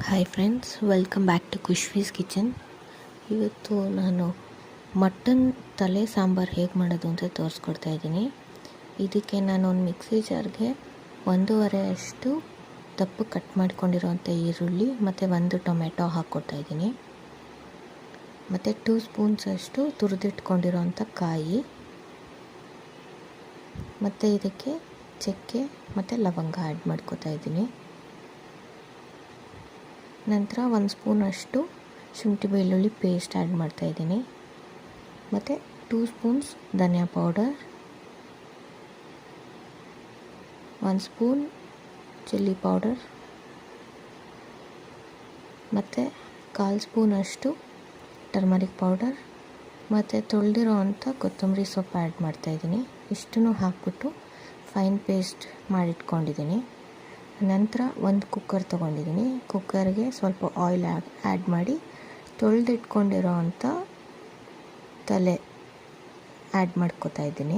Hi friends, welcome back to Khushvi's kitchen. ಇವತ್ತು ನಾನು mutton ತಲೆ ಸಾಂಬಾರು ಹೇಗೆ ಮಾಡೋದು ಅಂತ ತೋರಿಸ್ಕೊಡ್ತಾ ಇದ್ದೀನಿ. ಇದಕ್ಕೆ ನಾನು ಒಂದು ಮಿಕ್ಸಿ ಜಾರ್ಗೆ 1.5 ಅಷ್ಟು ದಪ್ಪ ಕಟ್ ಮಾಡ್ಕೊಂಡಿರೋಂಥ ಈರುಳ್ಳಿ ಮತ್ತು 1 ಟೊಮೆಟೊ ಹಾಕ್ಕೊಡ್ತಾ ಇದ್ದೀನಿ. ಮತ್ತು 2 ಸ್ಪೂನ್ಸ್ ಅಷ್ಟು ತುರಿದಿಟ್ಕೊಂಡಿರೋಂಥ ಕಾಯಿ, ಮತ್ತು ಇದಕ್ಕೆ ಚಕ್ಕೆ ಮತ್ತು ಲವಂಗ ಆ್ಯಡ್ ಮಾಡ್ಕೊತಾ ಇದ್ದೀನಿ. ನಂತರ 1 ಸ್ಪೂನಷ್ಟು ಶುಂಠಿ ಬೆಳ್ಳುಳ್ಳಿ ಪೇಸ್ಟ್ ಆ್ಯಡ್ ಮಾಡ್ತಾಯಿದ್ದೀನಿ. ಮತ್ತು 2 ಸ್ಪೂನ್ಸ್ ಧನಿಯಾ ಪೌಡರ್, 1 ಸ್ಪೂನ್ ಚಿಲ್ಲಿ ಪೌಡರ್ ಮತ್ತು 1/4 ಸ್ಪೂನಷ್ಟು ಟರ್ಮರಿಕ್ ಪೌಡರ್ ಮತ್ತು ತೊಳೆದಿರೋ ಅಂಥ ಕೊತ್ತಂಬರಿ ಸೊಪ್ಪು ಆ್ಯಡ್ ಮಾಡ್ತಾಯಿದ್ದೀನಿ. ಇಷ್ಟನ್ನು ಹಾಕ್ಬಿಟ್ಟು ಫೈನ್ ಪೇಸ್ಟ್ ಮಾಡಿಟ್ಕೊಂಡಿದ್ದೀನಿ. ನಂತರ ಒಂದು ಕುಕ್ಕರ್ ತೊಗೊಂಡಿದ್ದೀನಿ. ಕುಕ್ಕರ್ಗೆ ಸ್ವಲ್ಪ ಆಯಿಲ್ ಆ್ಯಡ್ ಮಾಡಿ ತೊಳೆದಿಟ್ಕೊಂಡಿರೋ ಅಂಥ ತಲೆ ಆ್ಯಡ್ ಮಾಡ್ಕೊತಾ ಇದ್ದೀನಿ.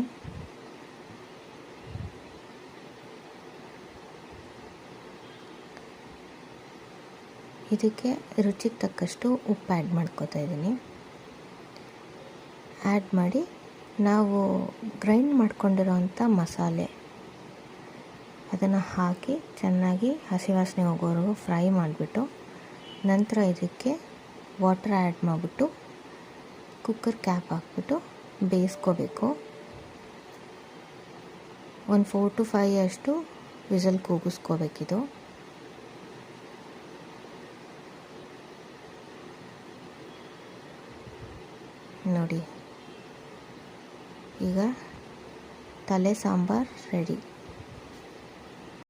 ಇದಕ್ಕೆ ರುಚಿಗೆ ತಕ್ಕಷ್ಟು ಉಪ್ಪು ಆ್ಯಡ್ ಮಾಡ್ಕೊತಾ ಇದ್ದೀನಿ. ಆ್ಯಡ್ ಮಾಡಿ ನಾವು ಗ್ರೈಂಡ್ ಮಾಡ್ಕೊಂಡಿರೋ ಅಂಥ ಮಸಾಲೆ ಅದನ್ನು ಹಾಕಿ ಚೆನ್ನಾಗಿ ಹಸಿ ವಾಸನೆ ಹೋಗೋವರೆಗೂ ಫ್ರೈ ಮಾಡಿಬಿಟ್ಟು, ನಂತರ ಇದಕ್ಕೆ ವಾಟರ್ ಆ್ಯಡ್ ಮಾಡಿಬಿಟ್ಟು ಕುಕ್ಕರ್ ಕ್ಯಾಪ್ ಹಾಕ್ಬಿಟ್ಟು ಬೇಯಿಸ್ಕೋಬೇಕು. ಒಂದು 4 to 5 ಅಷ್ಟು ವಿಸಲ್ ಕೂಗಿಸ್ಕೋಬೇಕಿದು. ನೋಡಿ, ಈಗ ತಲೆ ಸಾಂಬಾರು ರೆಡಿ.